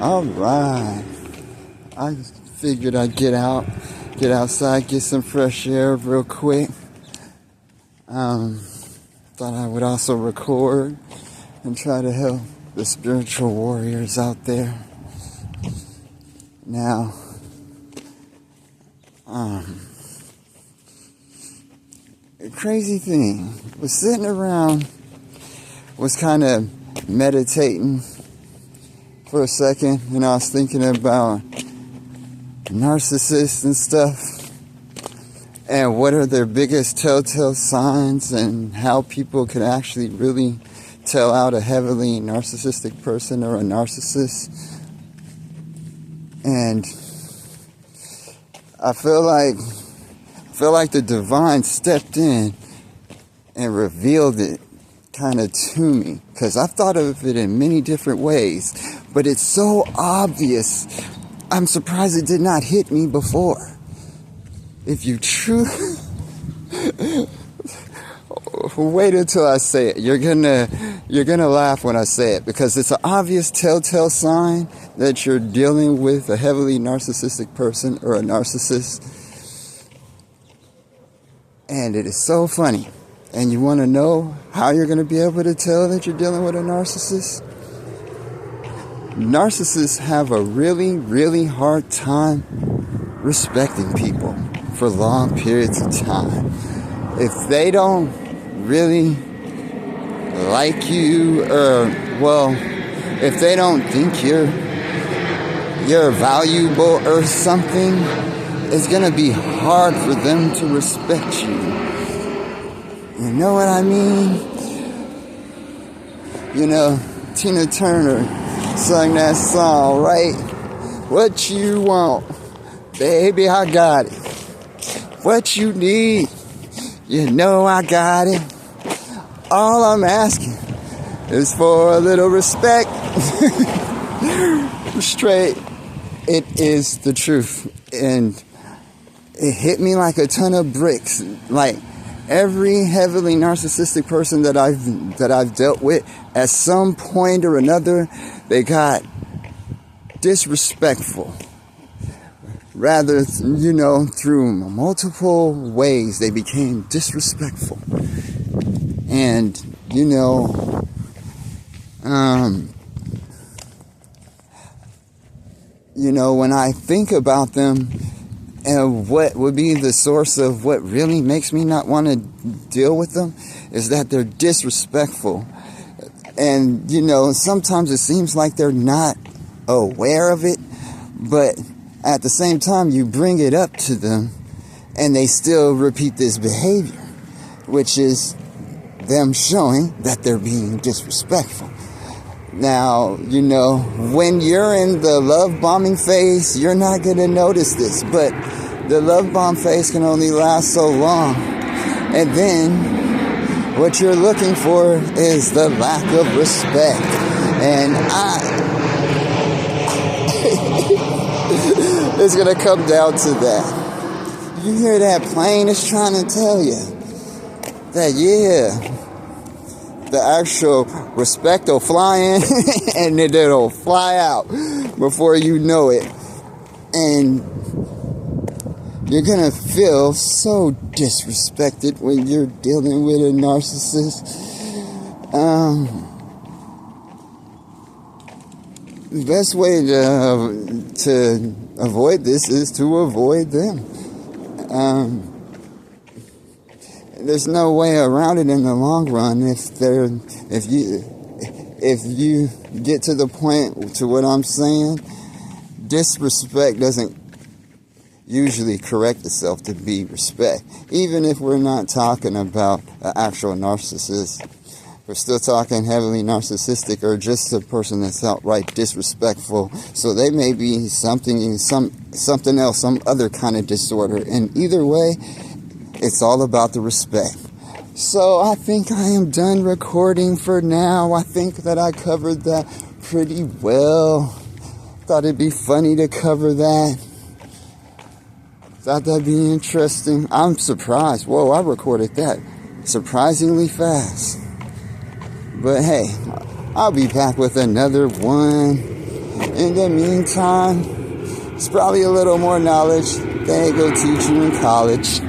Alright. I figured I'd get outside, get some fresh air real quick. Thought I would also record and try to help the spiritual warriors out there. Now, the crazy thing was sitting around, was kind of meditating for a second, and I was thinking about narcissists and stuff, and what are their biggest telltale signs, and how people can actually really tell out a heavily narcissistic person or a narcissist. And I feel like the divine stepped in and revealed it kind of to me, because I've thought of it in many different ways, but it's so obvious. I'm surprised it did not hit me before. If you truly wait until I say it, you're gonna laugh when I say it, because it's an obvious telltale sign that you're dealing with a heavily narcissistic person or a narcissist. And it is so funny. And you want to know how you're going to be able to tell that you're dealing with a narcissist? Narcissists have a really, really hard time respecting people for long periods of time. If they don't really like you, or, well, if they don't think you're valuable or something, it's going to be hard for them to respect you. You know what I mean? You know, Tina Turner sung that song, right? What you want, baby, I got it. What you need, you know I got it. All I'm asking is for a little respect. Straight, it is the truth. And it hit me like a ton of bricks. Like, every heavily narcissistic person that I've dealt with, at some point or another, they got disrespectful. Rather, through multiple ways, they became disrespectful. And, when I think about them, and what would be the source of what really makes me not want to deal with them, is that they're disrespectful. And, sometimes it seems like they're not aware of it, but at the same time, you bring it up to them, and they still repeat this behavior, which is them showing that they're being disrespectful. Now, when you're in the love bombing phase, you're not going to notice this, but the love bomb phase can only last so long. And then what you're looking for is the lack of respect. And it's going to come down to that. You hear that plane is trying to tell you that, the actual respect will fly in and then it'll fly out before you know it. And you're gonna feel so disrespected when you're dealing with a narcissist. The best way to avoid this is to avoid them. There's no way around it in the long run. If you get to the point to what I'm saying, disrespect doesn't usually correct itself to be respect. Even if we're not talking about an actual narcissist, we're still talking heavily narcissistic, or just a person that's outright disrespectful. So they may be something else, some other kind of disorder. And either way, it's all about the respect. So I think I am done recording for now. I think that I covered that pretty well. Thought it'd be funny to cover that. Thought that'd be interesting. I'm surprised. Whoa, I recorded that surprisingly fast. But hey, I'll be back with another one. In the meantime, it's probably a little more knowledge they go teach you in college.